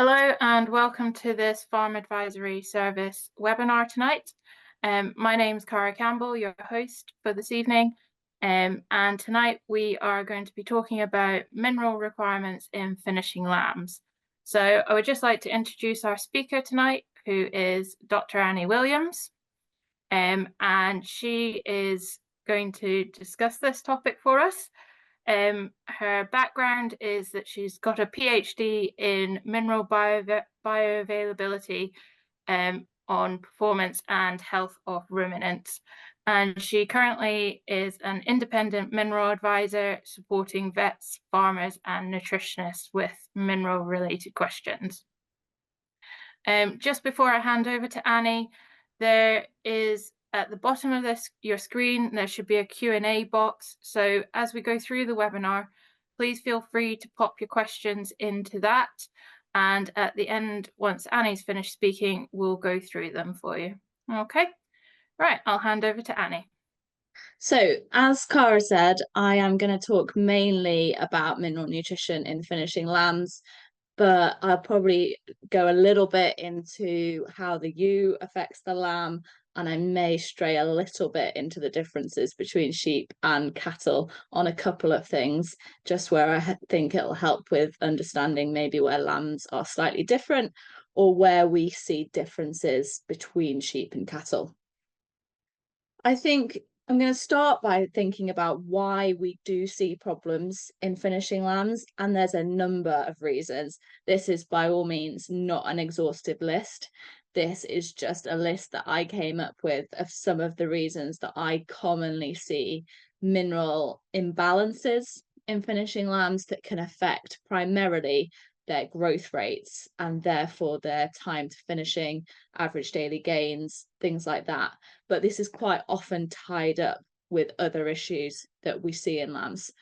Hello and welcome to this Farm Advisory Service webinar tonight. My name is Cara Campbell, your host for this evening, and tonight we are going to be talking about mineral requirements in finishing lambs. So I would just like to introduce our speaker tonight, who is Dr. Annie Williams, and she is going to discuss this topic for us. Her background is that she's got a PhD in mineral bioavailability on performance and health of ruminants. And she currently is an independent mineral advisor supporting vets, farmers, and nutritionists with mineral-related questions. Just before I hand over to Annie, there is at the bottom of your screen, there should be a Q&A box. So as we go through the webinar, please feel free to pop your questions into that. And at the end, once Annie's finished speaking, we'll go through them for you. Okay, right, I'll hand over to Annie. So, as Cara said, I am going to talk mainly about mineral nutrition in finishing lambs, but I'll probably go a little bit into how the ewe affects the lamb, and I may stray a little bit into the differences between sheep and cattle on a couple of things, just where I think it'll help with understanding maybe where lambs are slightly different or where we see differences between sheep and cattle. I think I'm going to start by thinking about why we do see problems in finishing lambs, and there's a number of reasons. This is by all means not an exhaustive list. This is just a list that I came up with of some of the reasons that I commonly see mineral imbalances in finishing lambs that can affect primarily their growth rates and therefore their time to finishing, average daily gains, things like that. But this is quite often tied up with other issues that we see in lambs.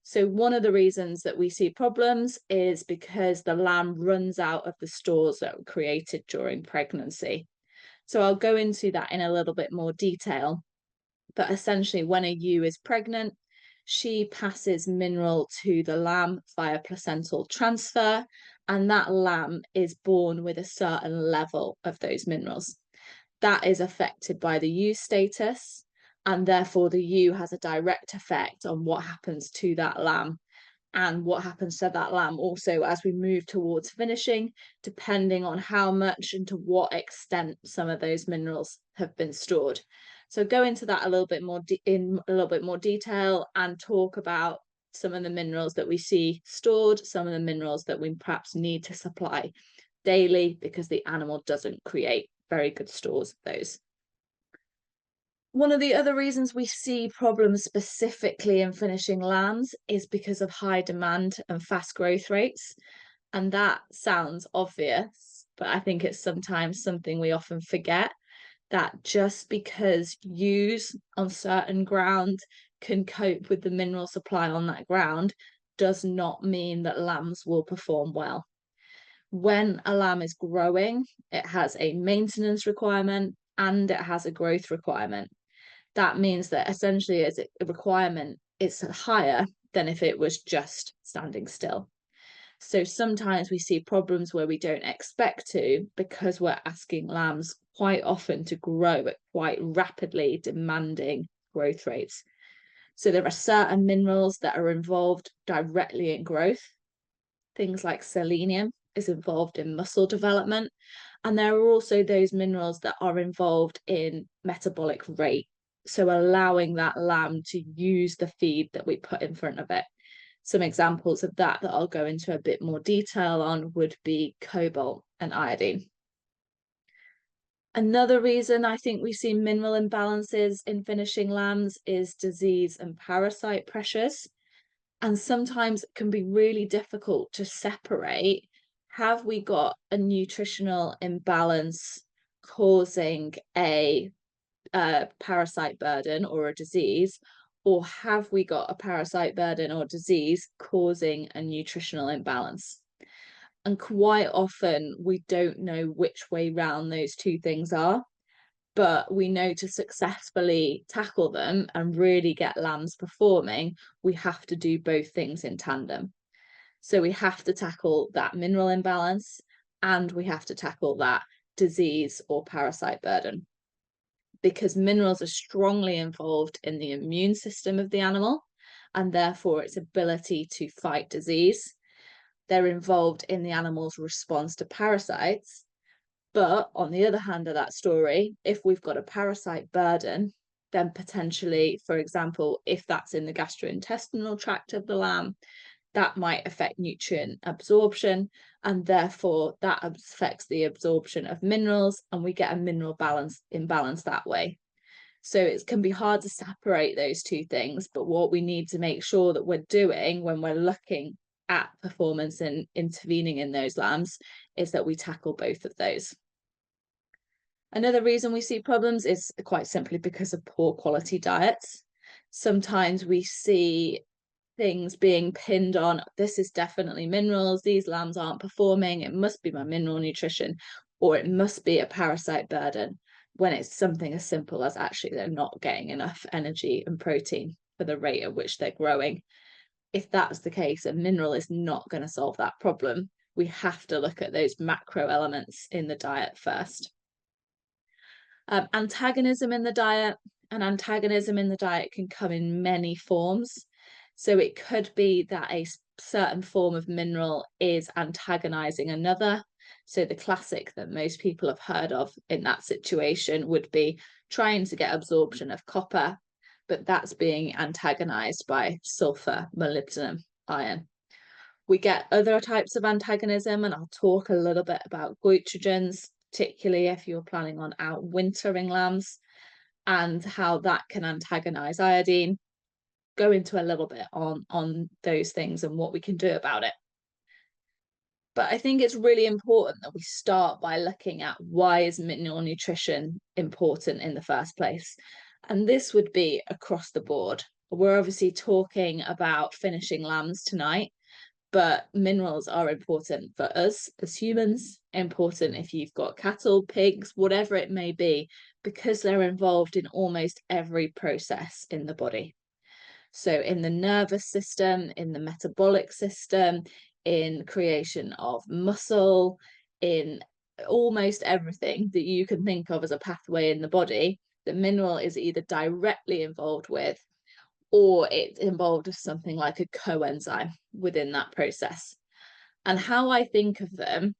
So one of the reasons that we see problems is because the lamb runs out of the stores that were created during pregnancy. So I'll go into that in a little bit more detail. But essentially, when a ewe is pregnant, she passes mineral to the lamb via placental transfer, and that lamb is born with a certain level of those minerals. That is affected by the ewe status, and therefore the ewe has a direct effect on what happens to that lamb and what happens to that lamb also as we move towards finishing, depending on how much and to what extent some of those minerals have been stored. So go into that a little bit more in a little bit more detail and talk about some of the minerals that we see stored, some of the minerals that we perhaps need to supply daily because the animal doesn't create very good stores of those. One of the other reasons we see problems specifically in finishing lambs is because of high demand and fast growth rates. And that sounds obvious, but I think it's sometimes something we often forget, that just because ewes on certain ground can cope with the mineral supply on that ground does not mean that lambs will perform well. When a lamb is growing, it has a maintenance requirement and it has a growth requirement. That means that essentially as a requirement is higher than if it was just standing still. So sometimes we see problems where we don't expect to because we're asking lambs quite often to grow at quite rapidly demanding growth rates. So there are certain minerals that are involved directly in growth. Things like selenium is involved in muscle development. And there are also those minerals that are involved in metabolic rate. So allowing that lamb to use the feed that we put in front of it. Some examples of that I'll go into a bit more detail on would be cobalt and iodine. Another reason I think we see mineral imbalances in finishing lambs is disease and parasite pressures. And sometimes it can be really difficult to separate, have we got a nutritional imbalance causing a parasite burden or a disease, or have we got a parasite burden or disease causing a nutritional imbalance? And quite often we don't know which way round those two things are, but we know to successfully tackle them and really get lambs performing, we have to do both things in tandem. So we have to tackle that mineral imbalance and we have to tackle that disease or parasite burden, because minerals are strongly involved in the immune system of the animal and therefore its ability to fight disease. They're involved in the animal's response to parasites. But on the other hand of that story, if we've got a parasite burden, then potentially, for example, if that's in the gastrointestinal tract of the lamb, that might affect nutrient absorption, and therefore that affects the absorption of minerals, and we get a mineral imbalance that way. So it can be hard to separate those two things, but what we need to make sure that we're doing when we're looking at performance and intervening in those lambs is that we tackle both of those. Another reason we see problems is quite simply because of poor quality diets. Sometimes we see things being pinned on, this is definitely minerals, these lambs aren't performing, it must be my mineral nutrition, or it must be a parasite burden, when it's something as simple as actually they're not getting enough energy and protein for the rate at which they're growing. If that's the case, a mineral is not going to solve that problem. We have to look at those macro elements in the diet first. Antagonism in the diet. An antagonism in the diet can come in many forms. So it could be that a certain form of mineral is antagonizing another. So the classic that most people have heard of in that situation would be trying to get absorption of copper, but that's being antagonized by sulfur, molybdenum, iron. We get other types of antagonism, and I'll talk a little bit about goitrogens, particularly if you're planning on outwintering lambs, and how that can antagonize iodine. Go into a little bit on those things and what we can do about it. But I think it's really important that we start by looking at why is mineral nutrition important in the first place. And this would be across the board. We're obviously talking about finishing lambs tonight, but minerals are important for us as humans, important if you've got cattle, pigs, whatever it may be, because they're involved in almost every process in the body. So in the nervous system, in the metabolic system, in creation of muscle, in almost everything that you can think of as a pathway in the body, the mineral is either directly involved with, or it's involved with something like a coenzyme within that process. And how I think of them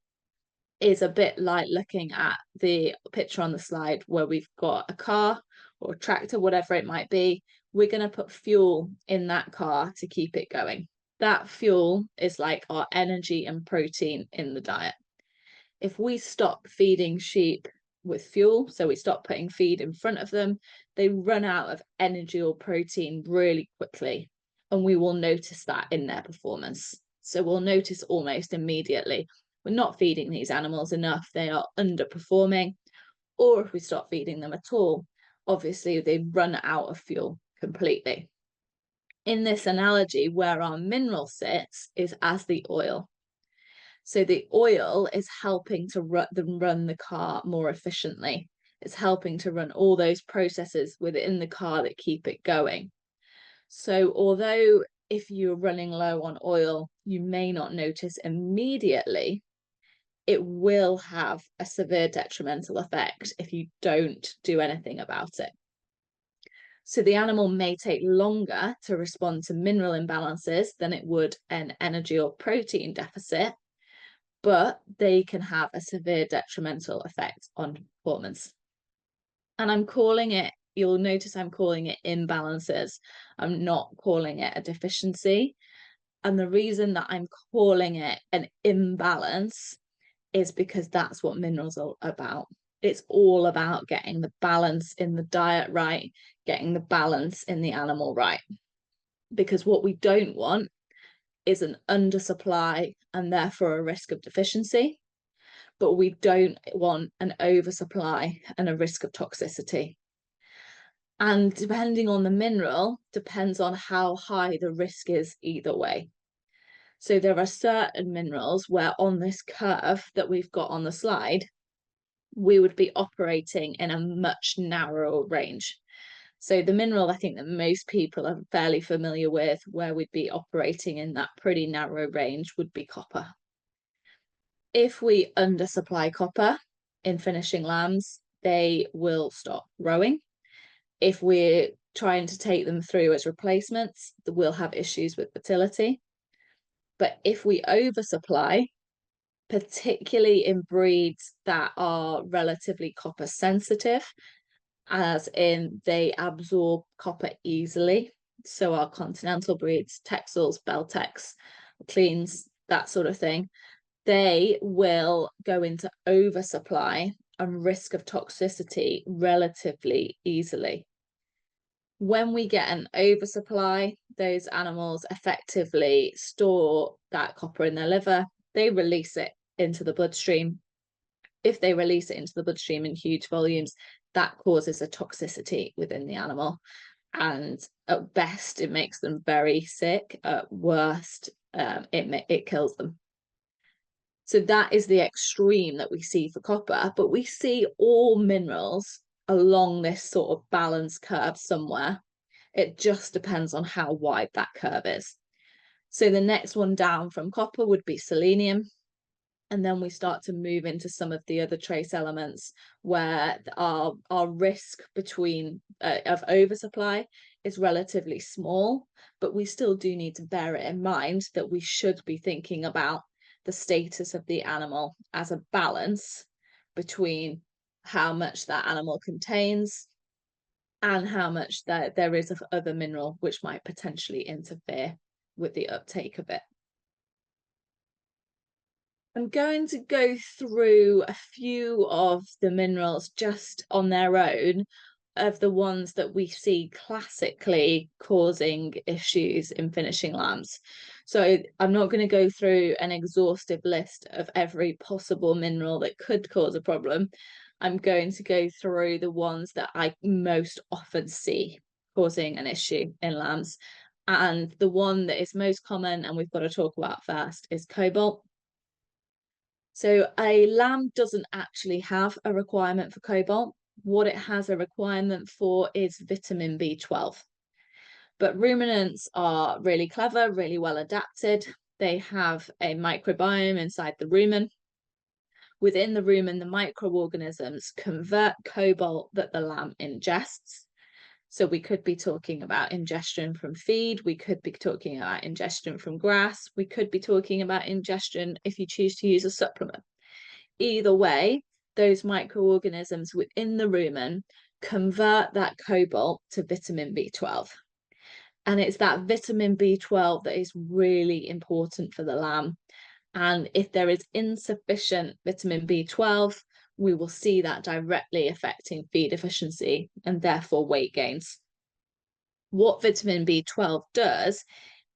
is a bit like looking at the picture on the slide where we've got a car or a tractor, whatever it might be. We're going to put fuel in that car to keep it going. That fuel is like our energy and protein in the diet. If we stop feeding sheep with fuel, so we stop putting feed in front of them, they run out of energy or protein really quickly, and we will notice that in their performance. So we'll notice almost immediately we're not feeding these animals enough, they are underperforming, or if we stop feeding them at all, obviously they run out of fuel completely. In this analogy, where our mineral sits is as the oil. So the oil is helping to run the car more efficiently. It's helping to run all those processes within the car that keep it going. So although if you're running low on oil, you may not notice immediately, it will have a severe detrimental effect if you don't do anything about it. So the animal may take longer to respond to mineral imbalances than it would an energy or protein deficit, but they can have a severe detrimental effect on performance. And I'm calling it, you'll notice I'm calling it imbalances. I'm not calling it a deficiency. And the reason that I'm calling it an imbalance is because that's what minerals are about. It's all about getting the balance in the diet right, getting the balance in the animal right. Because what we don't want is an undersupply and therefore a risk of deficiency, but we don't want an oversupply and a risk of toxicity. And depending on the mineral, depends on how high the risk is either way. So there are certain minerals where on this curve that we've got on the slide, we would be operating in a much narrower range. So the mineral I think that most people are fairly familiar with, where we'd be operating in that pretty narrow range, would be copper. If we undersupply copper in finishing lambs, they will stop growing. If we're trying to take them through as replacements, we'll have issues with fertility. But if we oversupply, particularly in breeds that are relatively copper sensitive, as in they absorb copper easily, so our continental breeds, Texels, Beltex, Cleans, that sort of thing, they will go into oversupply and risk of toxicity relatively easily. When we get an oversupply, those animals effectively store that copper in their liver, they release it into the bloodstream. If they release it into the bloodstream in huge volumes, that causes a toxicity within the animal. And at best, it makes them very sick. At worst, it kills them. So that is the extreme that we see for copper, but we see all minerals along this sort of balance curve somewhere. It just depends on how wide that curve is. So the next one down from copper would be selenium. And then we start to move into some of the other trace elements where our risk between of oversupply is relatively small, but we still do need to bear it in mind that we should be thinking about the status of the animal as a balance between how much that animal contains and how much there is of other mineral which might potentially interfere with the uptake of it. I'm going to go through a few of the minerals just on their own, of the ones that we see classically causing issues in finishing lambs. So I'm not going to go through an exhaustive list of every possible mineral that could cause a problem. I'm going to go through the ones that I most often see causing an issue in lambs. And the one that is most common and we've got to talk about first is cobalt. So a lamb doesn't actually have a requirement for cobalt. What it has a requirement for is vitamin B12. But ruminants are really clever, really well adapted. They have a microbiome inside the rumen. Within the rumen, the microorganisms convert cobalt that the lamb ingests. So we could be talking about ingestion from feed, we could be talking about ingestion from grass, we could be talking about ingestion if you choose to use a supplement. Either way, those microorganisms within the rumen convert that cobalt to vitamin B12. And it's that vitamin B12 that is really important for the lamb. And if there is insufficient vitamin B12, we will see that directly affecting feed efficiency and therefore weight gains. What vitamin B12 does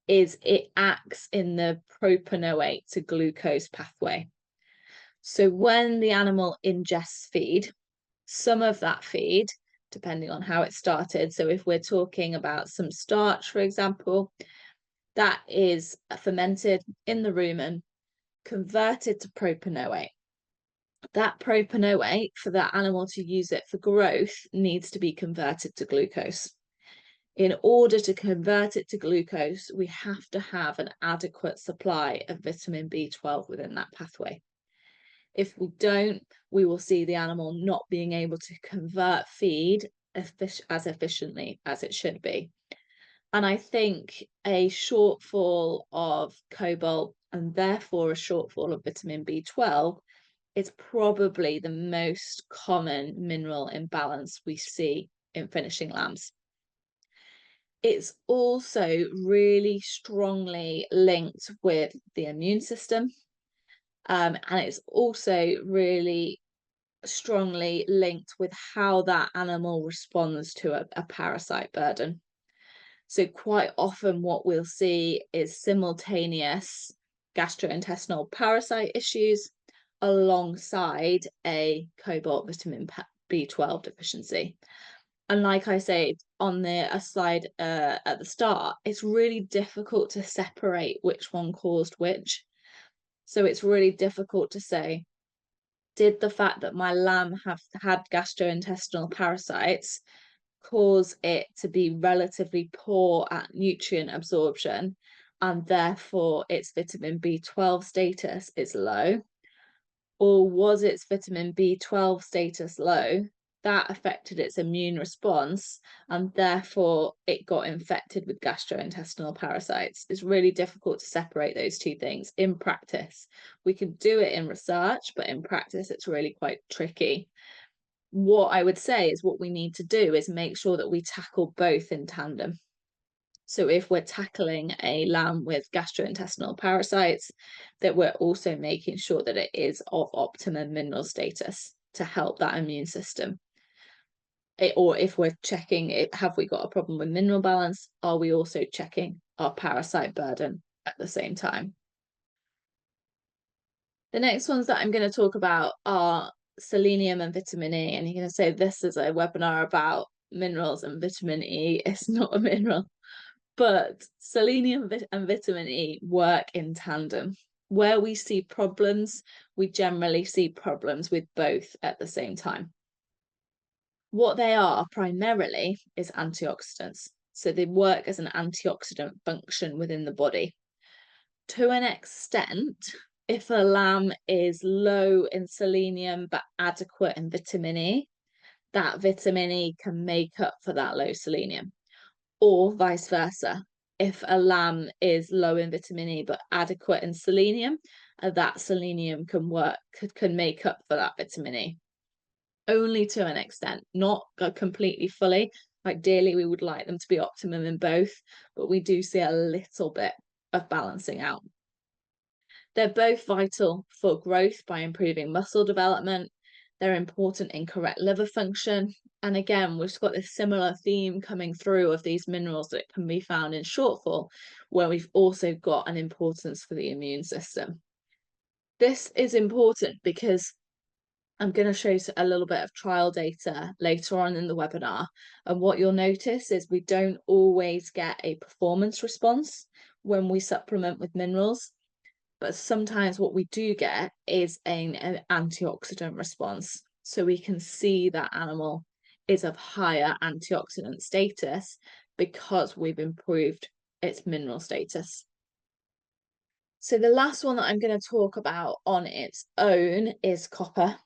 is it acts in the propanoate to glucose pathway. So when the animal ingests feed, some of that feed, depending on how it started, so if we're talking about some starch, for example, that is fermented in the rumen, converted to propanoate. That propanoate, for that animal to use it for growth, needs to be converted to glucose. In order to convert it to glucose, we have to have an adequate supply of vitamin B12 within that pathway. If we don't, we will see the animal not being able to convert feed as efficiently as it should be. And I think a shortfall of cobalt and therefore a shortfall of vitamin B12 is probably the most common mineral imbalance we see in finishing lambs. It's also really strongly linked with the immune system. And it's also really strongly linked with how that animal responds to a parasite burden. So quite often what we'll see is simultaneous gastrointestinal parasite issues alongside a cobalt vitamin B12 deficiency. And like I said on the slide at the start, it's really difficult to separate which one caused which. So it's really difficult to say, did the fact that my lamb have had gastrointestinal parasites cause it to be relatively poor at nutrient absorption and therefore its vitamin B12 status is low? Or was its vitamin B12 status low? That affected its immune response, and therefore it got infected with gastrointestinal parasites. It's really difficult to separate those two things in practice. We can do it in research, but in practice, it's really quite tricky. What I would say is what we need to do is make sure that we tackle both in tandem. So if we're tackling a lamb with gastrointestinal parasites, that we're also making sure that it is of optimum mineral status to help that immune system. Or if we're checking it, have we got a problem with mineral balance? Are we also checking our parasite burden at the same time? The next ones that I'm going to talk about are selenium and vitamin E. And you're going to say this is a webinar about minerals and vitamin E. It's not a mineral. But selenium and vitamin E work in tandem. Where we see problems, we generally see problems with both at the same time. What they are primarily is antioxidants. So they work as an antioxidant function within the body. To an extent, if a lamb is low in selenium but adequate in vitamin E, that vitamin E can make up for that low selenium. Or vice versa. If a lamb is low in vitamin E but adequate in selenium, that selenium can make up for that vitamin E. Only to an extent, not completely fully. Ideally, we would like them to be optimum in both, but we do see a little bit of balancing out. They're both vital for growth by improving muscle development. They're important in correct liver function. And again, we've got this similar theme coming through of these minerals that can be found in shortfall, where we've also got an importance for the immune system. This is important because I'm going to show you a little bit of trial data later on in the webinar. And what you'll notice is we don't always get a performance response when we supplement with minerals. But sometimes what we do get is an antioxidant response. So we can see that animal is of higher antioxidant status because we've improved its mineral status. So the last one that I'm going to talk about on its own is copper.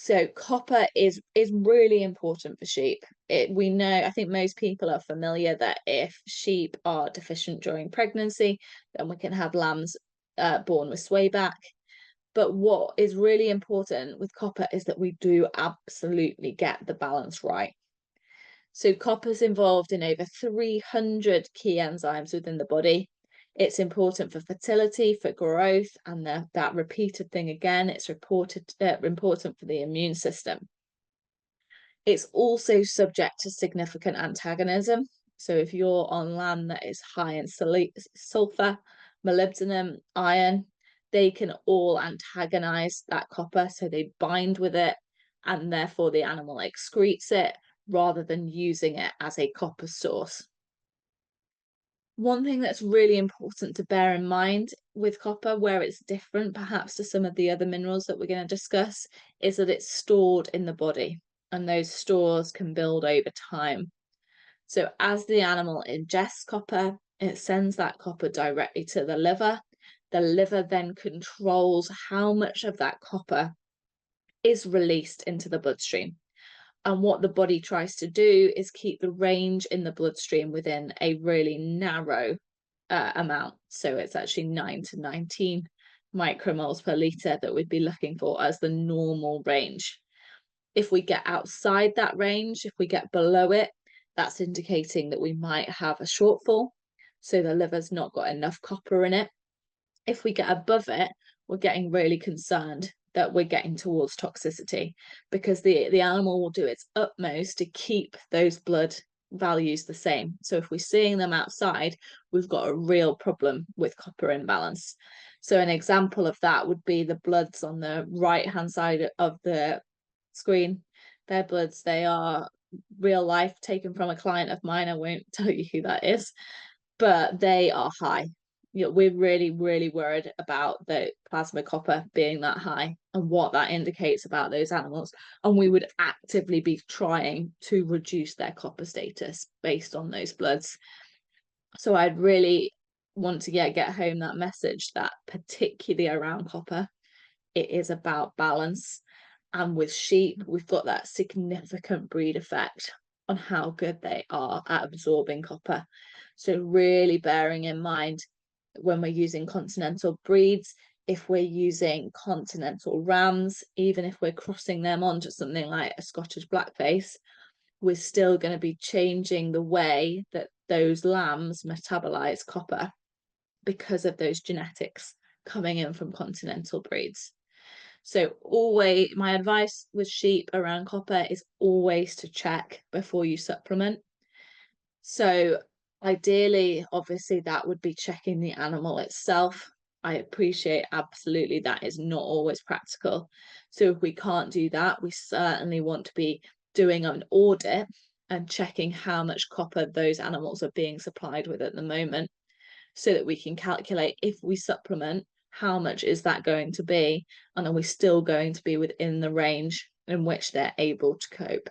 So copper is really important for sheep. We know, I think most people are familiar that if sheep are deficient during pregnancy, then we can have lambs born with swayback. But what is really important with copper is that we do absolutely get the balance right. So copper's involved in over 300 key enzymes within the body. It's important for fertility, for growth, and that repeated thing again, it's important for the immune system. It's also subject to significant antagonism. So if you're on land that is high in sulfur, molybdenum, iron, they can all antagonize that copper. So they bind with it, and therefore the animal excretes it rather than using it as a copper source. One thing that's really important to bear in mind with copper, where it's different perhaps to some of the other minerals that we're going to discuss, is that it's stored in the body, and those stores can build over time. So as the animal ingests copper, it sends that copper directly to the liver. The liver then controls how much of that copper is released into the bloodstream. And what the body tries to do is keep the range in the bloodstream within a really narrow amount. So it's actually 9 to 19 micromoles per litre that we'd be looking for as the normal range. If we get outside that range, if we get below it, that's indicating that we might have a shortfall. So the liver's not got enough copper in it. If we get above it, we're getting really concerned that we're getting towards toxicity, because the animal will do its utmost to keep those blood values the same. So if we're seeing them outside, we've got a real problem with copper imbalance. So an example of that would be the bloods on the right hand side of the screen. Their bloods, they are real life, taken from a client of mine. I won't tell you who that is, but they are high. We're really, really worried about the plasma copper being that high and what that indicates about those animals. And we would actively be trying to reduce their copper status based on those bloods. So I'd really want to get home that message that particularly around copper, it is about balance. And with sheep, we've got that significant breed effect on how good they are at absorbing copper. So really bearing in mind when we're using continental breeds, if we're using continental rams, even if we're crossing them onto something like a Scottish blackface, we're still going to be changing the way that those lambs metabolize copper because of those genetics coming in from continental breeds. So always, my advice with sheep around copper is always to check before you supplement. So ideally, obviously, that would be checking the animal itself. I appreciate absolutely that is not always practical. So if we can't do that, we certainly want to be doing an audit and checking how much copper those animals are being supplied with at the moment, so that we can calculate, if we supplement, how much is that going to be, and are we still going to be within the range in which they're able to cope.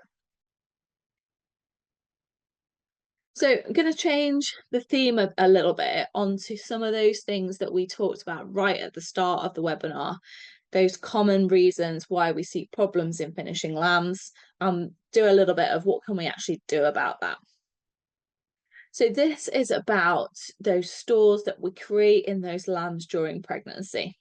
So I'm going to change the theme a little bit onto some of those things that we talked about right at the start of the webinar, those common reasons why we see problems in finishing lambs, do a little bit of what can we actually do about that. So this is about those stores that we create in those lambs during pregnancy.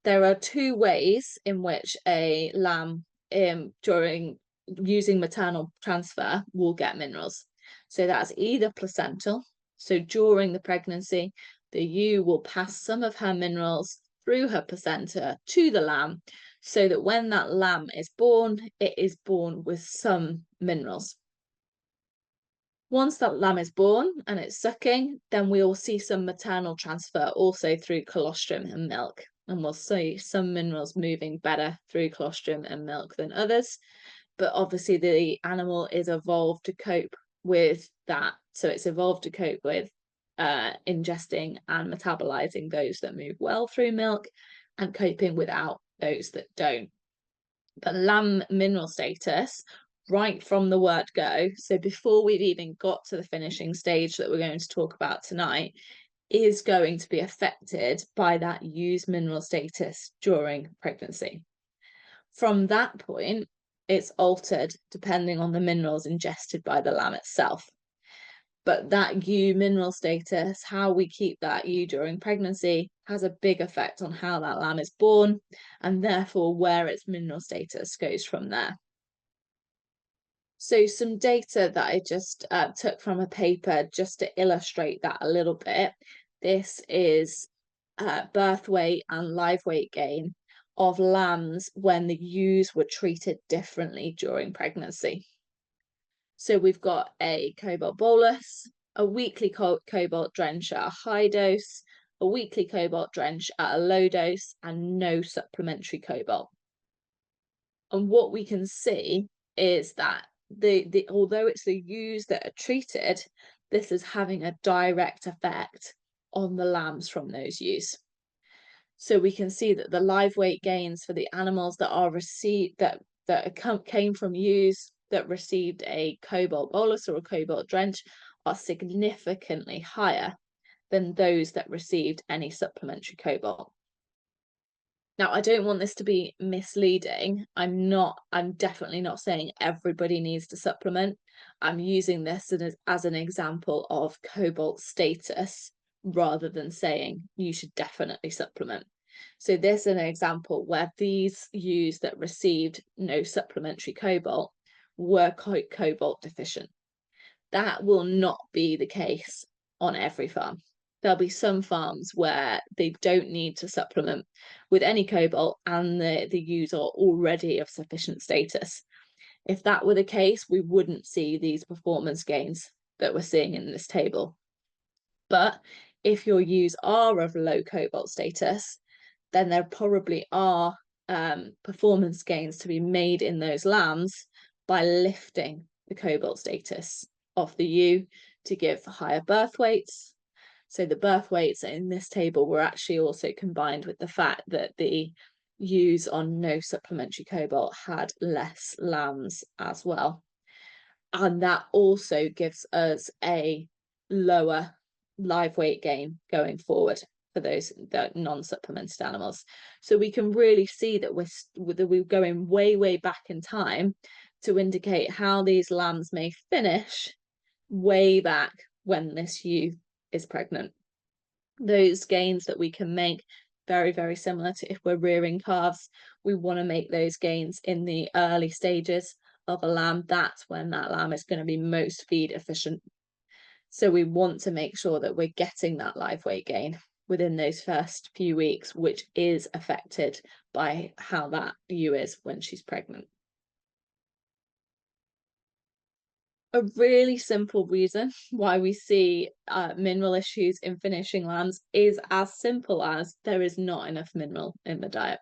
There are two ways in which a lamb during using maternal transfer will get minerals. So that's either placental. So during the pregnancy, the ewe will pass some of her minerals through her placenta to the lamb, so that when that lamb is born, it is born with some minerals. Once that lamb is born and it's sucking, then we'll see some maternal transfer also through colostrum and milk. And we'll see some minerals moving better through colostrum and milk than others. But obviously the animal is evolved to cope with that. So it's evolved to cope with ingesting and metabolizing those that move well through milk and coping without those that don't. But lamb mineral status, right from the word go, so before we've even got to the finishing stage that we're going to talk about tonight, is going to be affected by that ewe's mineral status during pregnancy. From that point, it's altered depending on the minerals ingested by the lamb itself. But that ewe mineral status, how we keep that ewe during pregnancy, has a big effect on how that lamb is born, and therefore where its mineral status goes from there. So some data that I just took from a paper just to illustrate that a little bit. This is birth weight and live weight gain of lambs when the ewes were treated differently during pregnancy. So we've got a cobalt bolus, a weekly cobalt drench at a high dose, a weekly cobalt drench at a low dose, and no supplementary cobalt. And what we can see is that although it's the ewes that are treated, this is having a direct effect on the lambs from those ewes. So we can see that the live weight gains for the animals that are received came from ewes that received a cobalt bolus or a cobalt drench are significantly higher than those that received any supplementary cobalt. Now, I don't want this to be misleading. I'm definitely not saying everybody needs to supplement. I'm using this as an example of cobalt status rather than saying you should definitely supplement. So this is an example where these ewes that received no supplementary cobalt were cobalt deficient. That will not be the case on every farm. There'll be some farms where they don't need to supplement with any cobalt and the ewes are already of sufficient status. If that were the case, we wouldn't see these performance gains that we're seeing in this table. But if your ewes are of low cobalt status, then there probably are performance gains to be made in those lambs by lifting the cobalt status of the ewe to give higher birth weights. So the birth weights in this table were actually also combined with the fact that the ewes on no supplementary cobalt had less lambs as well. And that also gives us a lower live weight gain going forward for the non-supplemented animals. So we can really see that we're going way back in time to indicate how these lambs may finish way back when this ewe is pregnant. Those gains that we can make, very similar to if we're rearing calves, we want to make those gains in the early stages of a lamb. That's when that lamb is going to be most feed efficient. So we want to make sure that we're getting that live weight gain within those first few weeks, which is affected by how that ewe is when she's pregnant. A really simple reason why we see mineral issues in finishing lambs is as simple as there is not enough mineral in the diet.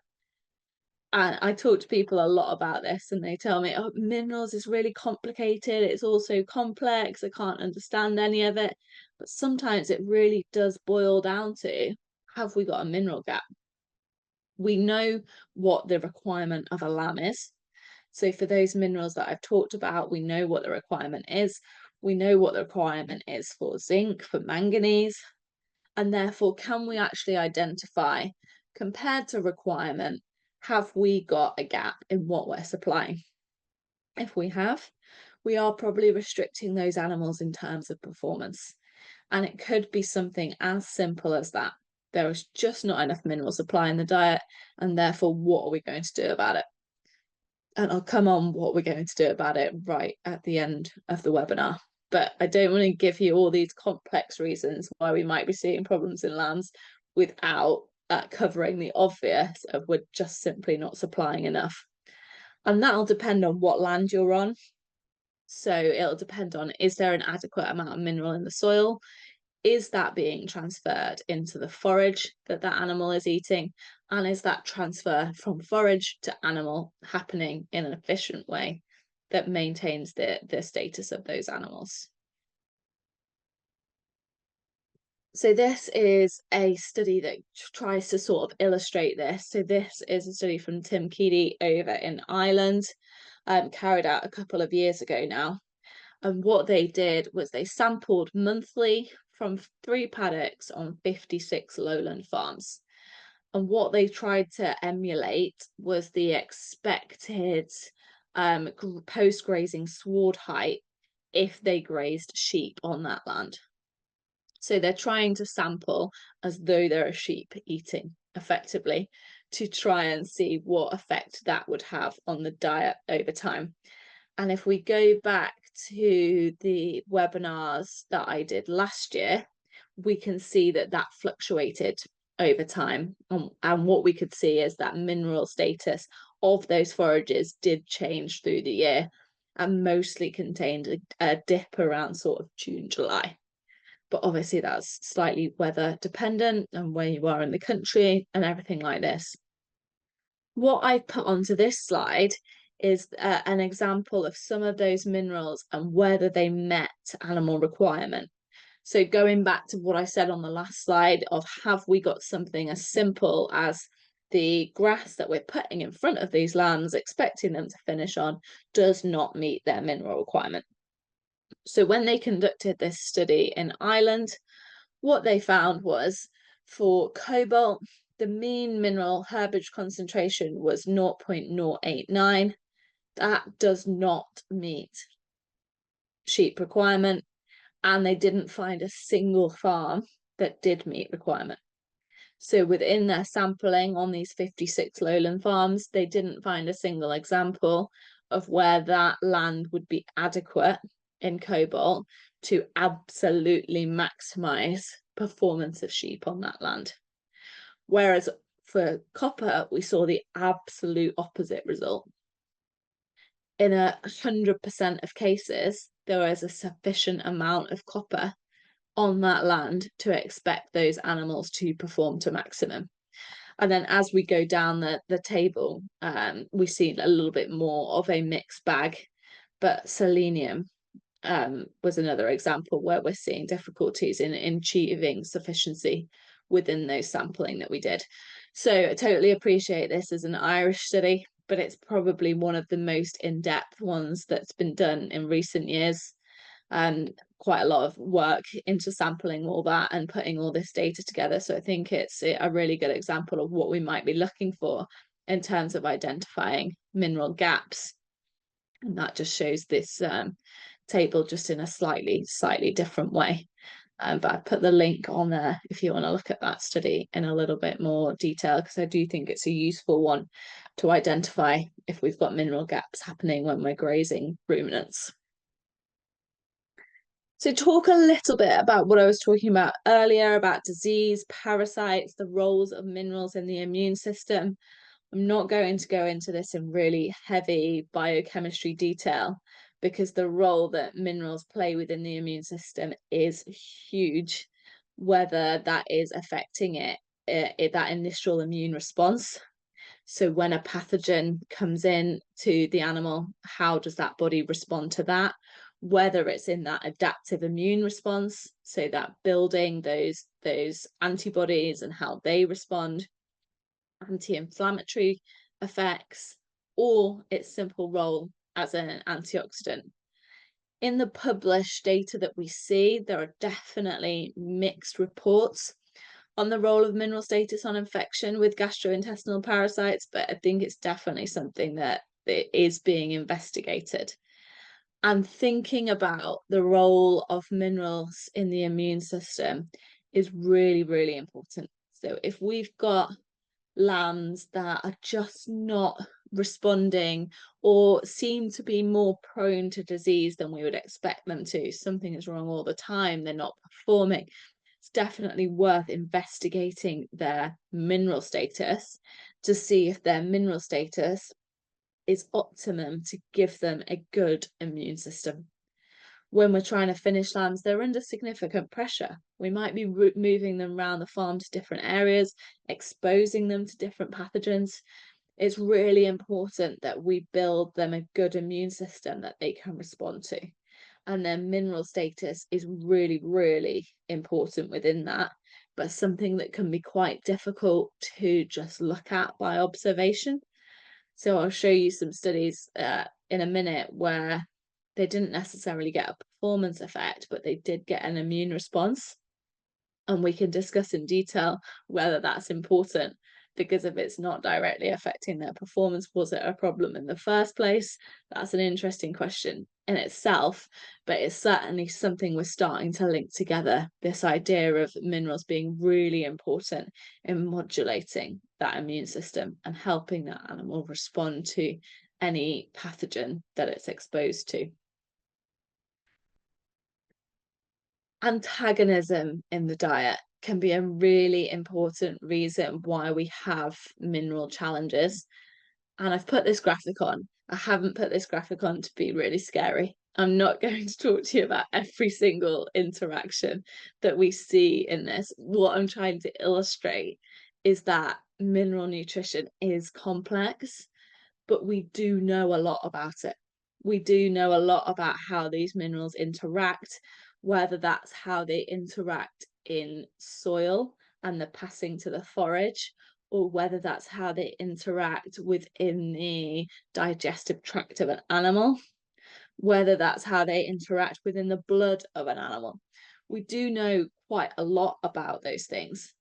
And I talk to people a lot about this, and they tell me, oh, minerals is really complicated. It's also complex. I can't understand any of it. But sometimes it really does boil down to, have we got a mineral gap? We know what the requirement of a lamb is. So for those minerals that I've talked about, we know what the requirement is. We know what the requirement is for zinc, for manganese. And therefore, can we actually identify, compared to requirement, have we got a gap in what we're supplying? If we have, we are probably restricting those animals in terms of performance. And it could be something as simple as that. There is just not enough mineral supply in the diet, and therefore, what are we going to do about it? And I'll come on what we're going to do about it right at the end of the webinar. But I don't want to give you all these complex reasons why we might be seeing problems in lambs without covering the obvious of we're just simply not supplying enough. And that'll depend on what land you're on. So it'll depend on, is there an adequate amount of mineral in the soil? Is that being transferred into the forage that animal is eating? And is that transfer from forage to animal happening in an efficient way that maintains the status of those animals? So this is a study that tries to sort of illustrate this. So this is a study from Tim Keady over in Ireland, carried out a couple of years ago now. And what they did was they sampled monthly from 3 paddocks on 56 lowland farms. And what they tried to emulate was the expected post-grazing sward height if they grazed sheep on that land. So they're trying to sample as though there are sheep eating effectively to try and see what effect that would have on the diet over time. And if we go back to the webinars that I did last year, we can see that that fluctuated over time. And what we could see is that mineral status of those forages did change through the year and mostly contained a dip around sort of June, July. But obviously that's slightly weather dependent and where you are in the country and everything like this. What I've put onto this slide is an example of some of those minerals and whether they met animal requirement. So going back to what I said on the last slide of, have we got something as simple as the grass that we're putting in front of these lambs, expecting them to finish on, does not meet their mineral requirement. So when they conducted this study in Ireland, what they found was for cobalt, the mean mineral herbage concentration was 0.089. That does not meet sheep requirement, and they didn't find a single farm that did meet requirement. So within their sampling on these 56 lowland farms, they didn't find a single example of where that land would be adequate in cobalt to absolutely maximize performance of sheep on that land. Whereas for copper, we saw the absolute opposite result. In 100% of cases, there was a sufficient amount of copper on that land to expect those animals to perform to maximum. And then as we go down the table, we see a little bit more of a mixed bag, but selenium was another example where we're seeing difficulties in achieving sufficiency within those sampling that we did. So I totally appreciate this as an Irish study, but it's probably one of the most in-depth ones that's been done in recent years. And quite a lot of work into sampling all that and putting all this data together. So I think it's a really good example of what we might be looking for in terms of identifying mineral gaps. And that just shows this table just in a slightly different way. But I put the link on there if you want to look at that study in a little bit more detail, because I do think it's a useful one to identify if we've got mineral gaps happening when we're grazing ruminants. So talk a little bit about what I was talking about earlier about disease, parasites, the roles of minerals in the immune system. I'm not going to go into this in really heavy biochemistry detail, because the role that minerals play within the immune system is huge, whether that is affecting that initial immune response. So when a pathogen comes in to the animal, how does that body respond to that? Whether it's in that adaptive immune response, so that building those antibodies and how they respond, anti-inflammatory effects, or its simple role as an antioxidant. In the published data that we see, there are definitely mixed reports on the role of mineral status on infection with gastrointestinal parasites, but I think it's definitely something that is being investigated. And thinking about the role of minerals in the immune system is really, really important. So if we've got lambs that are just not responding or seem to be more prone to disease than we would expect them to, something is wrong all the time, they're not performing, it's definitely worth investigating their mineral status to see if their mineral status is optimum to give them a good immune system. When we're trying to finish lambs, they're under significant pressure. We might be moving them around the farm to different areas, exposing them to different pathogens. It's really important that we build them a good immune system that they can respond to. And their mineral status is really, really important within that, but something that can be quite difficult to just look at by observation. So I'll show you some studies in a minute where they didn't necessarily get a performance effect, but they did get an immune response. And we can discuss in detail whether that's important, because if it's not directly affecting their performance, was it a problem in the first place? That's an interesting question in itself, but it's certainly something we're starting to link together, this idea of minerals being really important in modulating that immune system and helping that animal respond to any pathogen that it's exposed to. Antagonism in the diet can be a really important reason why we have mineral challenges. And I've put this graphic on. I haven't put this graphic on to be really scary. I'm not going to talk to you about every single interaction that we see in this. What I'm trying to illustrate is that mineral nutrition is complex, but we do know a lot about it. We do know a lot about how these minerals interact, whether that's how they interact in soil and the passing to the forage, or whether that's how they interact within the digestive tract of an animal, whether that's how they interact within the blood of an animal. We do know quite a lot about those things.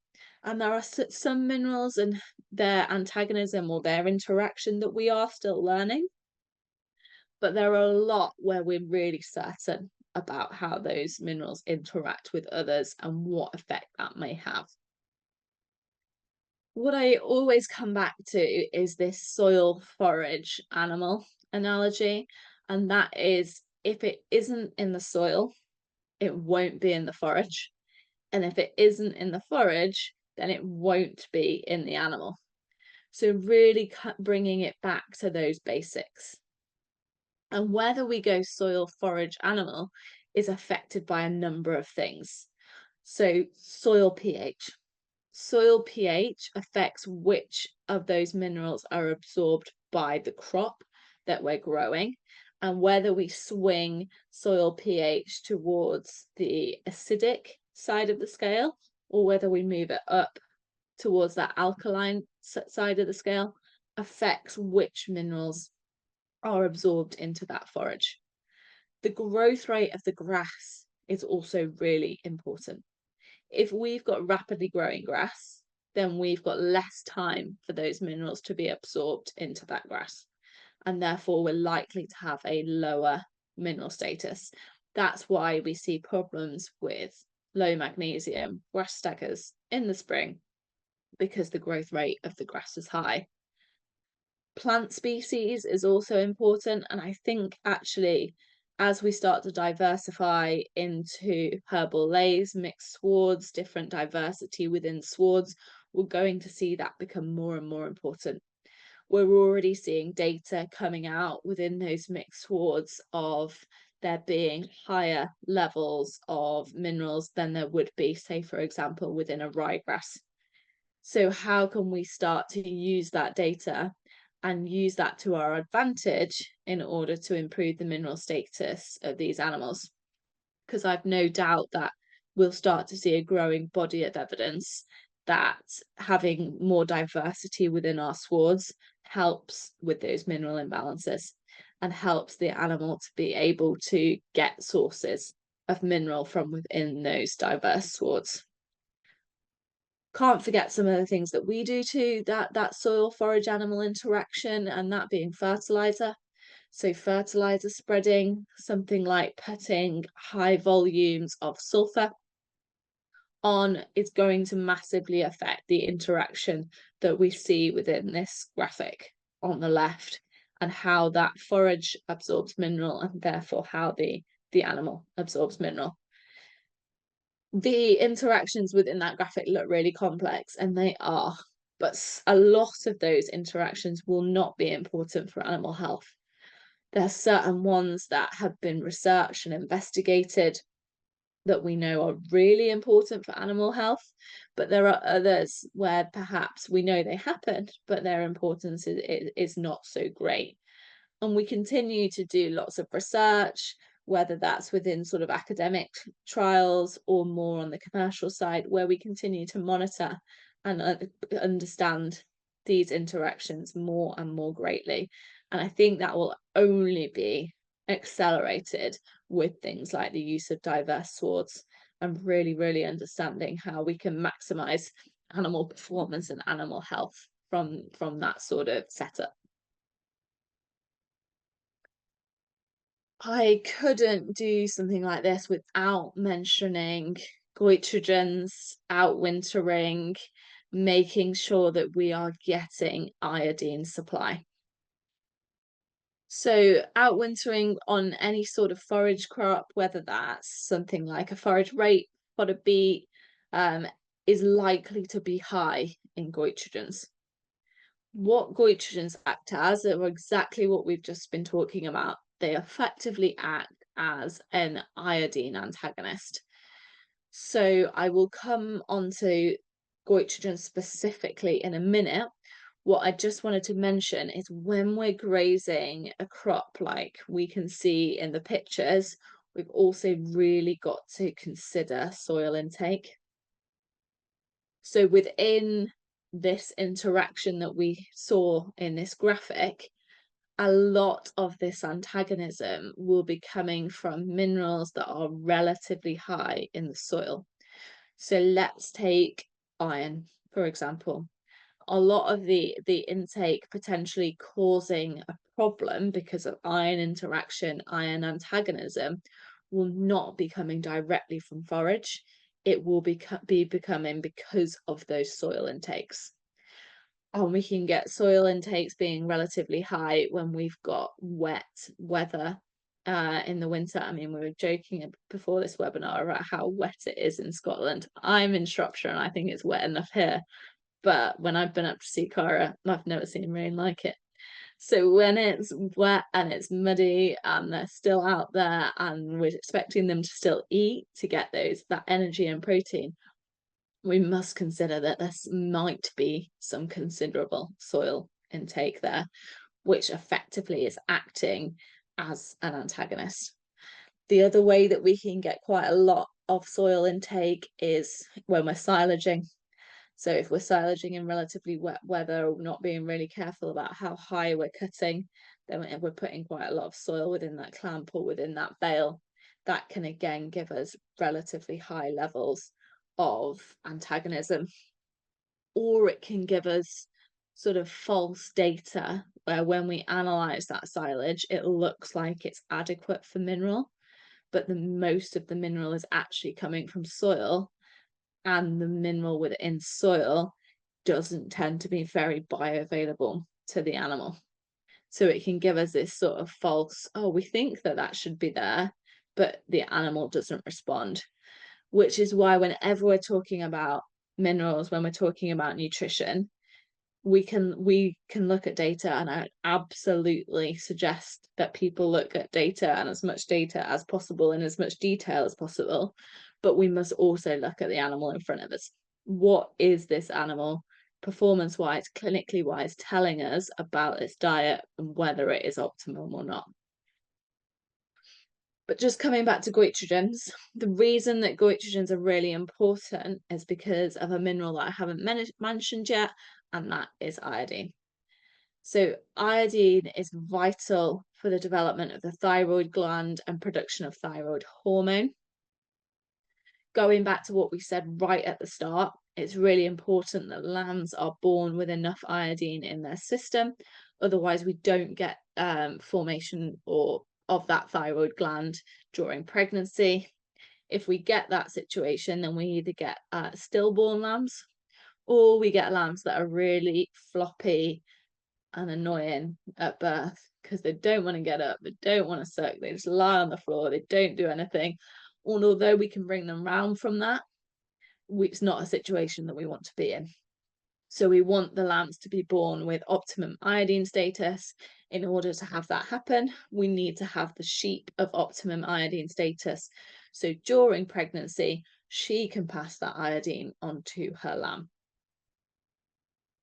And there are some minerals and their antagonism or their interaction that we are still learning. But there are a lot where we're really certain about how those minerals interact with others and what effect that may have. What I always come back to is this soil forage animal analogy, and that is, if it isn't in the soil, it won't be in the forage. And if it isn't in the forage, then it won't be in the animal. So really bringing it back to those basics. And whether we go soil forage animal is affected by a number of things. So soil pH. Soil pH affects which of those minerals are absorbed by the crop that we're growing, and whether we swing soil pH towards the acidic side of the scale or whether we move it up towards that alkaline side of the scale affects which minerals are absorbed into that forage. The growth rate of the grass is also really important. If we've got rapidly growing grass, then we've got less time for those minerals to be absorbed into that grass, and therefore we're likely to have a lower mineral status. That's why we see problems with low magnesium grass staggers in the spring, because the growth rate of the grass is high. Plant species is also important, and I think actually as we start to diversify into herbal lays, mixed swards, different diversity within swards, we're going to see that become more and more important. We're already seeing data coming out within those mixed swards of there being higher levels of minerals than there would be, say, for example, within a ryegrass. So how can we start to use that data and use that to our advantage in order to improve the mineral status of these animals? Because I've no doubt that we'll start to see a growing body of evidence that having more diversity within our swards helps with those mineral imbalances and helps the animal to be able to get sources of mineral from within those diverse swards. Can't forget some of the things that we do too, that soil forage animal interaction, and that being fertilizer. So fertilizer spreading, something like putting high volumes of sulfur on, is going to massively affect the interaction that we see within this graphic on the left, and how that forage absorbs mineral and therefore how the animal absorbs mineral. The interactions within that graphic look really complex, and they are, but a lot of those interactions will not be important for animal health. There are certain ones that have been researched and investigated that we know are really important for animal health, but there are others where perhaps we know they happen, but their importance is not so great. And we continue to do lots of research, whether that's within sort of academic trials or more on the commercial side, where we continue to monitor and understand these interactions more and more greatly. And I think that will only be accelerated with things like the use of diverse swards and really understanding how we can maximize animal performance and animal health from that sort of setup. I couldn't do something like this without mentioning goitrogens, outwintering, making sure that we are getting iodine supply. So outwintering on any sort of forage crop, whether that's something like a forage rape, fodder beet, is likely to be high in goitrogens. What goitrogens act as are exactly what we've just been talking about. They effectively act as an iodine antagonist. So I will come onto goitrogens specifically in a minute. What I just wanted to mention is when we're grazing a crop like we can see in the pictures, we've also really got to consider soil intake. So within this interaction that we saw in this graphic, a lot of this antagonism will be coming from minerals that are relatively high in the soil. So let's take iron, for example. A lot of the intake potentially causing a problem because of iron interaction, iron antagonism, will not be coming directly from forage. It will be becoming because of those soil intakes. And we can get soil intakes being relatively high when we've got wet weather in the winter. I mean, we were joking before this webinar about how wet it is in Scotland. I'm in Shropshire and I think it's wet enough here. But when I've been up to see Cara, I've never seen rain like it. So when it's wet and it's muddy and they're still out there and we're expecting them to still eat to get that energy and protein, we must consider that there might be some considerable soil intake there, which effectively is acting as an antagonist. The other way that we can get quite a lot of soil intake is when we're silaging. So if we're silaging in relatively wet weather or not being really careful about how high we're cutting, then we're putting quite a lot of soil within that clamp or within that bale. that can again give us relatively high levels of antagonism, or it can give us sort of false data where when we analyze that silage, it looks like it's adequate for mineral, but most of the mineral is actually coming from soil, and the mineral within soil doesn't tend to be very bioavailable to the animal. So it can give us this sort of false, oh, we think that that should be there, but the animal doesn't respond, which is why whenever we're talking about minerals, when we're talking about nutrition, we can look at data, and I absolutely suggest that people look at data and as much data as possible in as much detail as possible, but we must also look at the animal in front of us. What is this animal performance wise, clinically wise, telling us about its diet and whether it is optimum or not? But just coming back to goitrogens, the reason that goitrogens are really important is because of a mineral that I haven't mentioned yet, and that is iodine. So iodine is vital for the development of the thyroid gland and production of thyroid hormone. Going back to what we said right at the start, it's really important that lambs are born with enough iodine in their system. Otherwise, we don't get formation of that thyroid gland during pregnancy. If we get that situation, then we either get stillborn lambs, or we get lambs that are really floppy and annoying at birth because they don't want to get up, they don't want to suck, they just lie on the floor, they don't do anything. And although we can bring them round from that, it's not a situation that we want to be in. So we want the lambs to be born with optimum iodine status. In order to have that happen, we need to have the sheep of optimum iodine status. So during pregnancy, she can pass that iodine on to her lamb.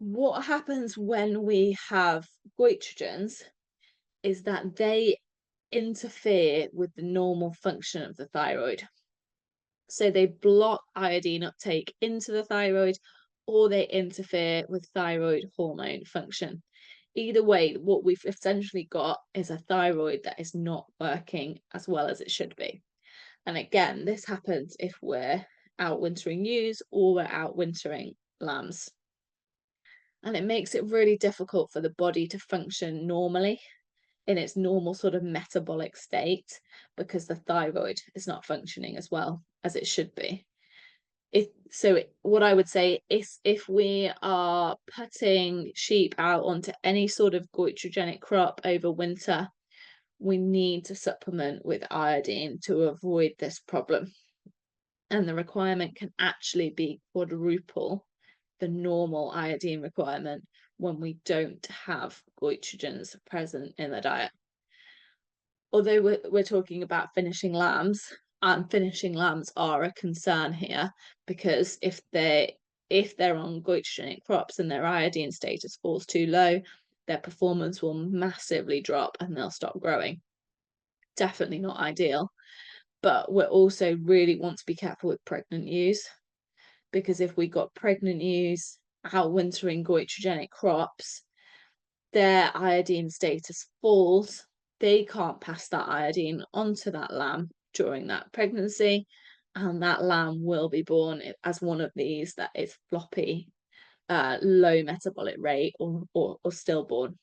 What happens when we have goitrogens is that they interfere with the normal function of the thyroid. So they block iodine uptake into the thyroid, or they interfere with thyroid hormone function. Either way, what we've essentially got is a thyroid that is not working as well as it should be. And again, this happens if we're outwintering ewes or we're outwintering lambs. And it makes it really difficult for the body to function normally in its normal sort of metabolic state, because the thyroid is not functioning as well as it should be. What I would say is, if we are putting sheep out onto any sort of goitrogenic crop over winter, we need to supplement with iodine to avoid this problem. And the requirement can actually be quadruple the normal iodine requirement when we don't have goitrogens present in the diet. Although we're talking about finishing lambs, and finishing lambs are a concern here, because if they're on goitrogenic crops and their iodine status falls too low, their performance will massively drop and they'll stop growing. Definitely not ideal. But we also really want to be careful with pregnant ewes, because if we got pregnant ewes outwintering goitrogenic crops, their iodine status falls. They can't pass that iodine onto that lamb during that pregnancy, and that lamb will be born as one of these that is floppy, low metabolic rate, or stillborn.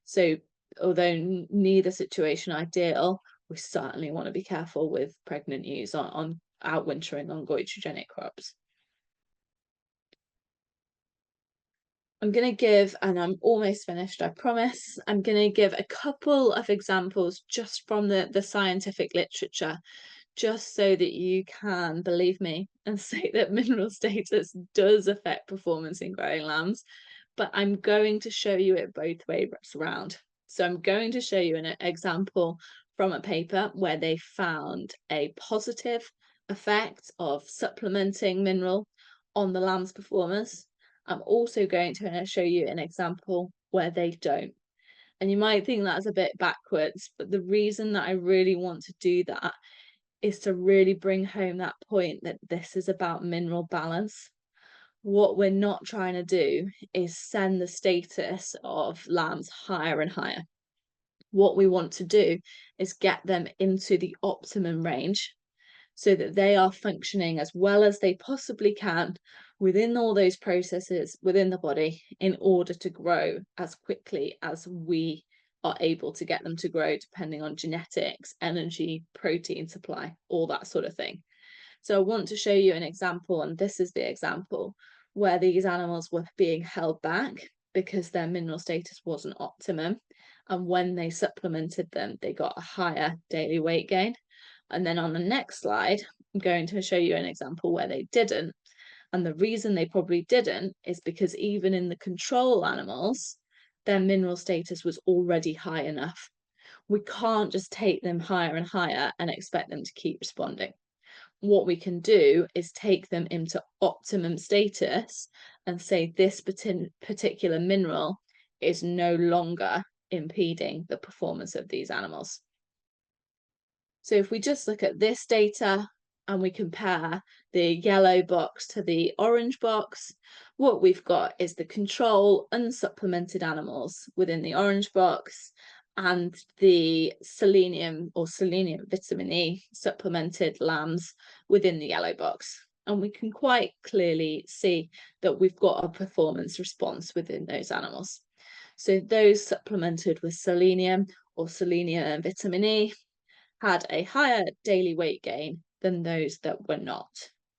So although neither situation ideal, we certainly want to be careful with pregnant ewes on outwintering on goitrogenic crops. I'm going to give, and I'm almost finished, I promise, I'm going to give a couple of examples just from the scientific literature, just so that you can believe me and say that mineral status does affect performance in growing lambs. But I'm going to show you it both ways around. So I'm going to show you an example from a paper where they found a positive effect of supplementing mineral on the lamb's performance. I'm also going to show you an example where they don't. And you might think that's a bit backwards, but the reason that I really want to do that is to really bring home that point that this is about mineral balance. What we're not trying to do is send the status of lambs higher and higher. What we want to do is get them into the optimum range so that they are functioning as well as they possibly can within all those processes within the body in order to grow as quickly as we are able to get them to grow, depending on genetics, energy, protein supply, all that sort of thing. So I want to show you an example, and this is the example where these animals were being held back because their mineral status wasn't optimum. And when they supplemented them, they got a higher daily weight gain. And then on the next slide, I'm going to show you an example where they didn't. And the reason they probably didn't is because even in the control animals, their mineral status was already high enough. We can't just take them higher and higher and expect them to keep responding. What we can do is take them into optimum status and say this particular mineral is no longer impeding the performance of these animals. So if we just look at this data and we compare the yellow box to the orange box, what we've got is the control unsupplemented animals within the orange box and the selenium or selenium vitamin E supplemented lambs within the yellow box. And we can quite clearly see that we've got a performance response within those animals. So those supplemented with selenium or selenium and vitamin E had a higher daily weight gain than those that were not.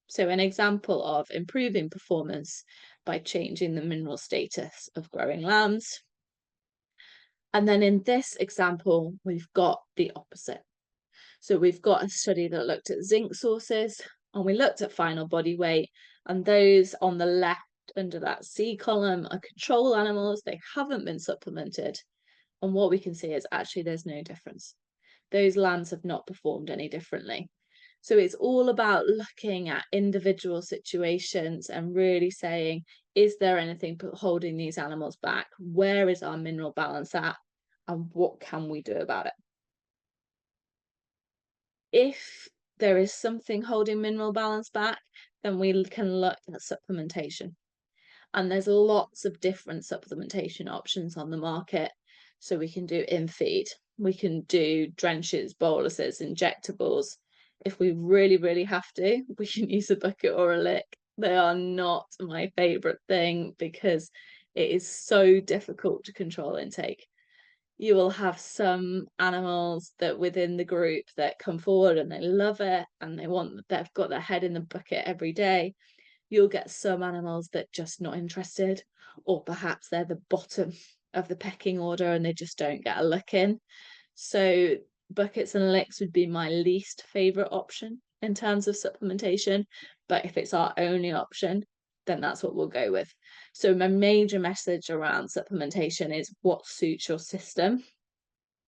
So an example of improving performance by changing the mineral status of growing lambs. And then in this example, we've got the opposite. So we've got a study that looked at zinc sources, and we looked at final body weight, and those on the left under that C column are control animals. They haven't been supplemented. And what we can see is actually there's no difference. Those lambs have not performed any differently. So it's all about looking at individual situations and really saying, is there anything holding these animals back? Where is our mineral balance at? And what can we do about it? If there is something holding mineral balance back, then we can look at supplementation. And there's lots of different supplementation options on the market. So we can do in-feed, we can do drenches, boluses, injectables. If we really, really have to, we can use a bucket or a lick. They are not my favourite thing because it is so difficult to control intake. You will have some animals that within the group that come forward and they love it and they've got their head in the bucket every day. You'll get some animals that just not interested, or perhaps they're the bottom of the pecking order and they just don't get a look in. So buckets and licks would be my least favorite option in terms of supplementation, but if it's our only option, then that's what we'll go with. So my major message around supplementation is what suits your system.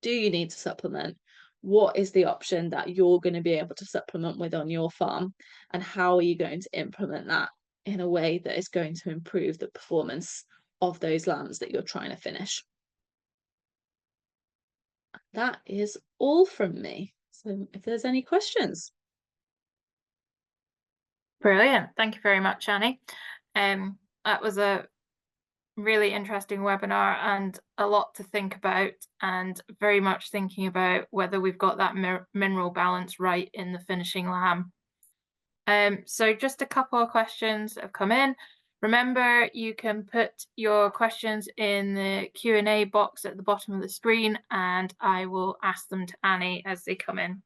Do you need to supplement? What is the option that you're going to be able to supplement with on your farm? And how are you going to implement that in a way that is going to improve the performance of those lambs that you're trying to finish? That is all from me. So if there's any questions. Brilliant. Thank you very much, Annie. That was a really interesting webinar and a lot to think about, and very much thinking about whether we've got that mineral balance right in the finishing lamb. So just a couple of questions have come in. Remember, you can put your questions in the Q&A box at the bottom of the screen, and I will ask them to Annie as they come in.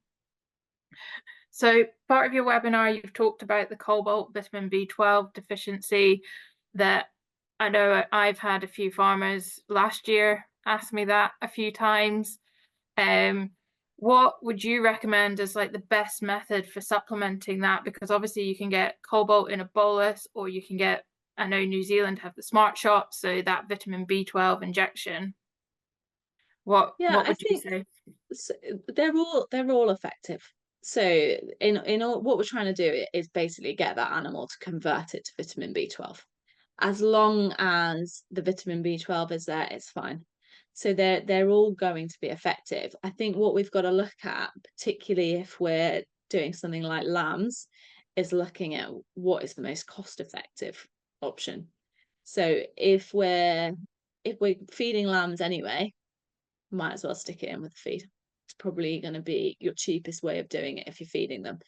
So part of your webinar, you've talked about the cobalt vitamin B12 deficiency that I know I've had a few farmers last year ask me that a few times. What would you recommend as like the best method for supplementing that? Because obviously you can get cobalt in a bolus, or you can get, I know New Zealand have the smart shot, so that vitamin B12 injection. What would you say? So they're all effective. So in all, what we're trying to do is basically get that animal to convert it to vitamin B12. As long as the vitamin B12 is there, it's fine. So they're all going to be effective. I think what we've got to look at, particularly if we're doing something like lambs, is looking at what is the most cost-effective option. So if we're feeding lambs anyway, might as well stick it in with the feed. It's probably going to be your cheapest way of doing it if you're feeding them.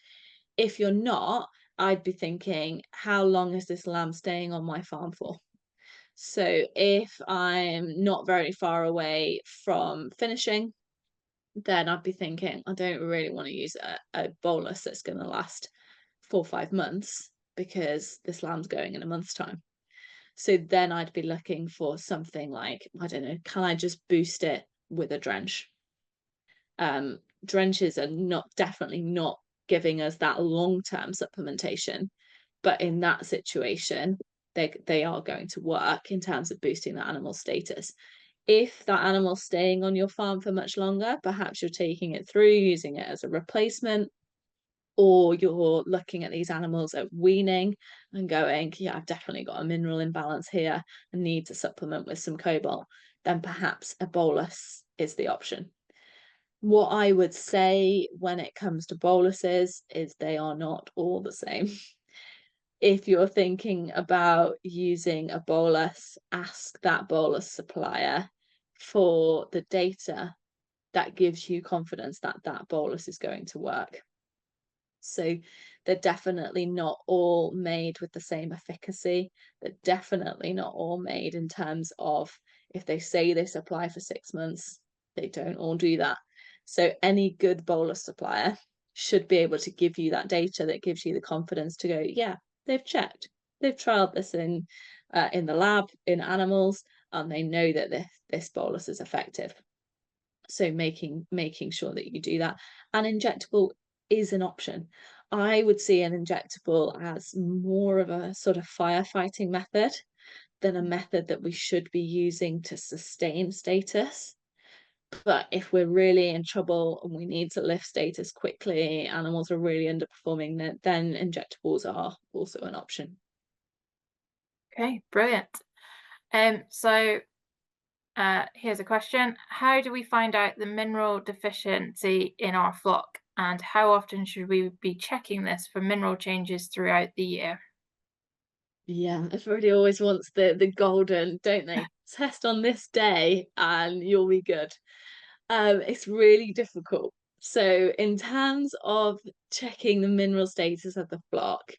If you're not, I'd be thinking, how long is this lamb staying on my farm for? So if I'm not very far away from finishing, then I'd be thinking, I don't really want to use a bolus that's going to last 4 or 5 months, because this lamb's going in a month's time. So then I'd be looking for something like, I don't know, can I just boost it with a drench? Drenches are definitely not giving us that long-term supplementation, but in that situation, they are going to work in terms of boosting that animal status. If that animal's staying on your farm for much longer, perhaps you're taking it through, using it as a replacement, or you're looking at these animals at weaning and going, yeah, I've definitely got a mineral imbalance here and need to supplement with some cobalt, then perhaps a bolus is the option. What I would say when it comes to boluses is they are not all the same. If you're thinking about using a bolus, ask that bolus supplier for the data that gives you confidence that that bolus is going to work. So they're definitely not all made with the same efficacy. They're definitely not all made in terms of, if they say they supply for 6 months, they don't all do that. So any good bolus supplier should be able to give you that data that gives you the confidence to go, yeah, they've checked, they've trialed this in the lab, in animals, and they know that this bolus is effective. So making sure that you do that. An injectable is an option. I would see an injectable as more of a sort of firefighting method than a method that we should be using to sustain status. But if we're really in trouble and we need to lift status quickly, animals are really underperforming, then injectables are also an option. Okay, brilliant. So here's a question. How do we find out the mineral deficiency in our flock, and how often should we be checking this for mineral changes throughout the year? Yeah, everybody always wants the golden, don't they? Test on this day and you'll be good. It's really difficult. So in terms of checking the mineral status of the flock,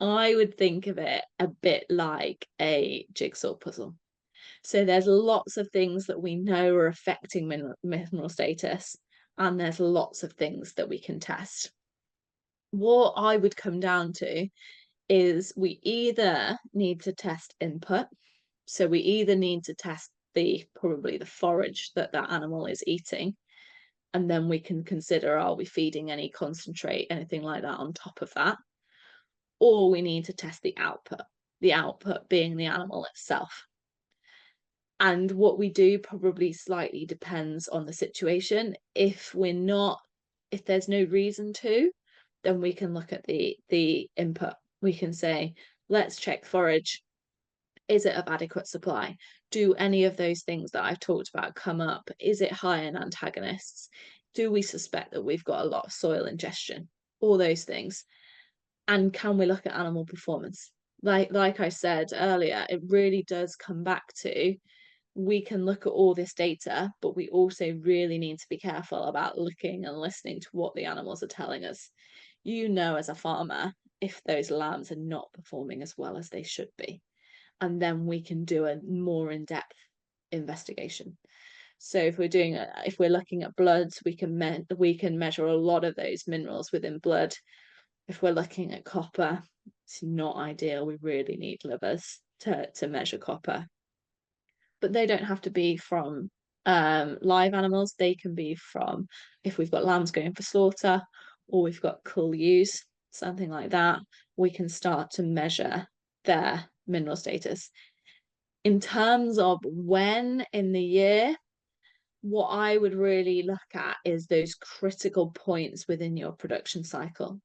I would think of it a bit like a jigsaw puzzle. So there's lots of things that we know are affecting mineral status, and there's lots of things that we can test. What I would come down to is we either need to test input. So we either need to test probably the forage that animal is eating, and then we can consider, are we feeding any concentrate, anything like that on top of that? Or we need to test the output being the animal itself. And what we do probably slightly depends on the situation. If there's no reason to, then we can look at the input. We can say, let's check forage. Is it of adequate supply? Do any of those things that I've talked about come up? Is it high in antagonists? Do we suspect that we've got a lot of soil ingestion? All those things. And can we look at animal performance? Like I said earlier, it really does come back to, we can look at all this data, but we also really need to be careful about looking and listening to what the animals are telling us. As a farmer, if those lambs are not performing as well as they should be, and then we can do a more in-depth investigation. So if we're looking at bloods, we can measure a lot of those minerals within blood. If we're looking at copper, it's not ideal. We really need livers to measure copper. But they don't have to be from live animals. They can be from, if we've got lambs going for slaughter, or we've got cull ewes, something like that, we can start to measure their mineral status. In terms of when in the year, what I would really look at is those critical points within your production cycle.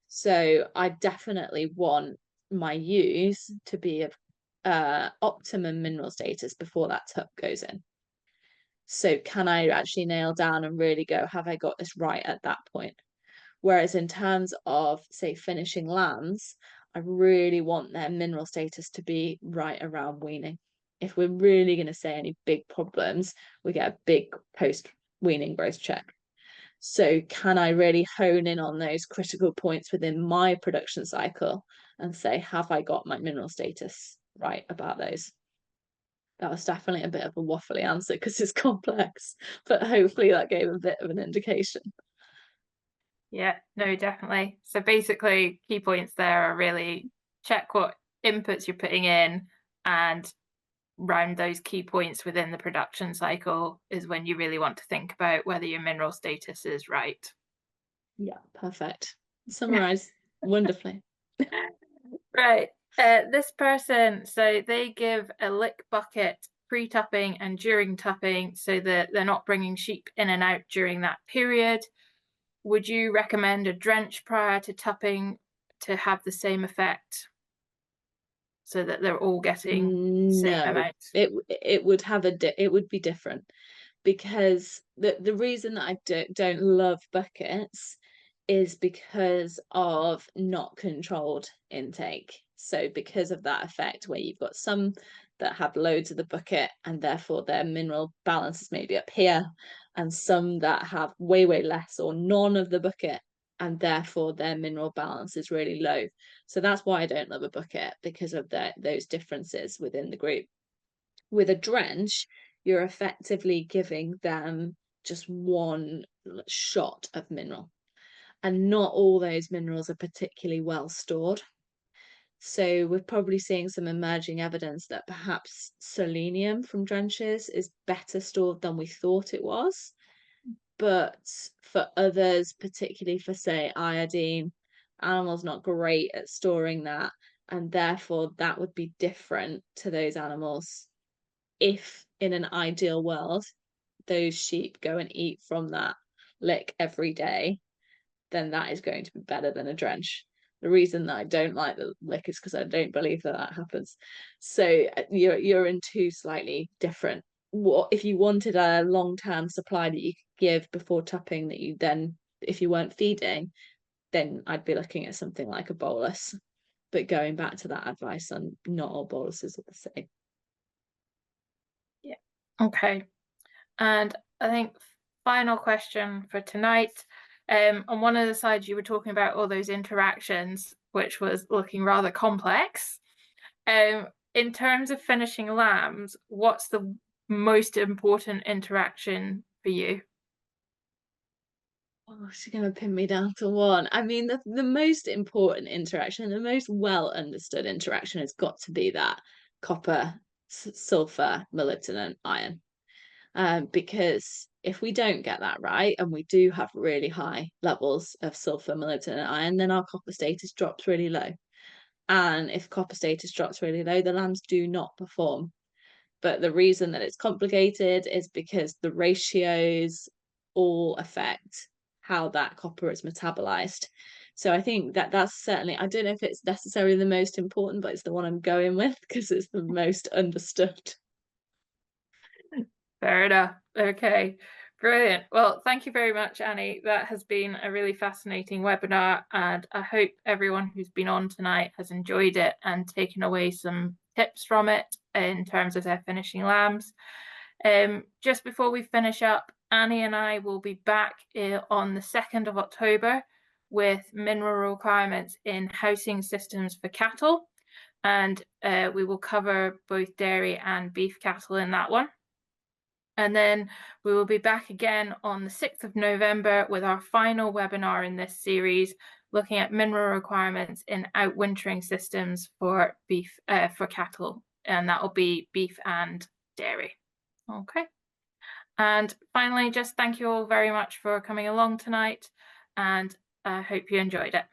So I definitely want my ewes to be of optimum mineral status before that tup goes in. So can I actually nail down and really go, have I got this right at that point? Whereas in terms of, say, finishing lambs, I really want their mineral status to be right around weaning. if we're really going to say any big problems, we get a big post-weaning growth check. So can I really hone in on those critical points within my production cycle and say, have I got my mineral status right about those? That was definitely a bit of a waffly answer because it's complex, but hopefully that gave a bit of an indication. Yeah, no, definitely. So basically, key points there are really check what inputs you're putting in, and round those key points within the production cycle is when you really want to think about whether your mineral status is right. Yeah, perfect. Summarise wonderfully. Right. This person, so they give a lick bucket pre-tupping and during tupping so that they're not bringing sheep in and out during that period. Would you recommend a drench prior to tupping to have the same effect so that they're all getting the same No, amount? it would have it would be different, because the reason that I don't love buckets is because of not controlled intake. So because of that effect where you've got some that have loads of the bucket and therefore their mineral balance is maybe up here, and some that have way less or none of the bucket and therefore their mineral balance is really low. So that's why I don't love a bucket, because of those differences within the group. With a drench, you're effectively giving them just one shot of mineral, and not all those minerals are particularly well stored. So we're probably seeing some emerging evidence that perhaps selenium from drenches is better stored than we thought it was. But for others, particularly for, say, iodine, animals not great at storing that, and therefore that would be different to those animals. If in an ideal world those sheep go and eat from that lick every day, then that is going to be better than a drench. The reason that I don't like the lick is because I don't believe that that happens. So you're in two slightly different. What if you wanted a long-term supply that you could give before tupping, that you then, if you weren't feeding, then I'd be looking at something like a bolus. But going back to that advice on not all boluses are the same. Yeah. Okay. And I think final question for tonight. On one of the sides, you were talking about all those interactions, which was looking rather complex. In terms of finishing lambs, what's the most important interaction for you? Oh, she's going to pin me down to one. I mean, the most important interaction, the most well understood interaction has got to be that copper, sulfur, molybdenum, iron. Because if we don't get that right, and we do have really high levels of sulfur, molybdenum, and iron, then our copper status drops really low. And if copper status drops really low, the lambs do not perform. But the reason that it's complicated is because the ratios all affect how that copper is metabolized. So I think that that's certainly, I don't know if it's necessarily the most important, but it's the one I'm going with because it's the most understood. Fair enough. Okay, brilliant. Well, thank you very much, Annie. That has been a really fascinating webinar, and I hope everyone who's been on tonight has enjoyed it and taken away some tips from it in terms of their finishing lambs. Just before we finish up, Annie and I will be back on the 2nd of October with mineral requirements in housing systems for cattle, and we will cover both dairy and beef cattle in that one. And then we will be back again on the 6th of November with our final webinar in this series, looking at mineral requirements in outwintering systems for beef, for cattle, and that will be beef and dairy. Okay. And finally, just thank you all very much for coming along tonight, and I hope you enjoyed it.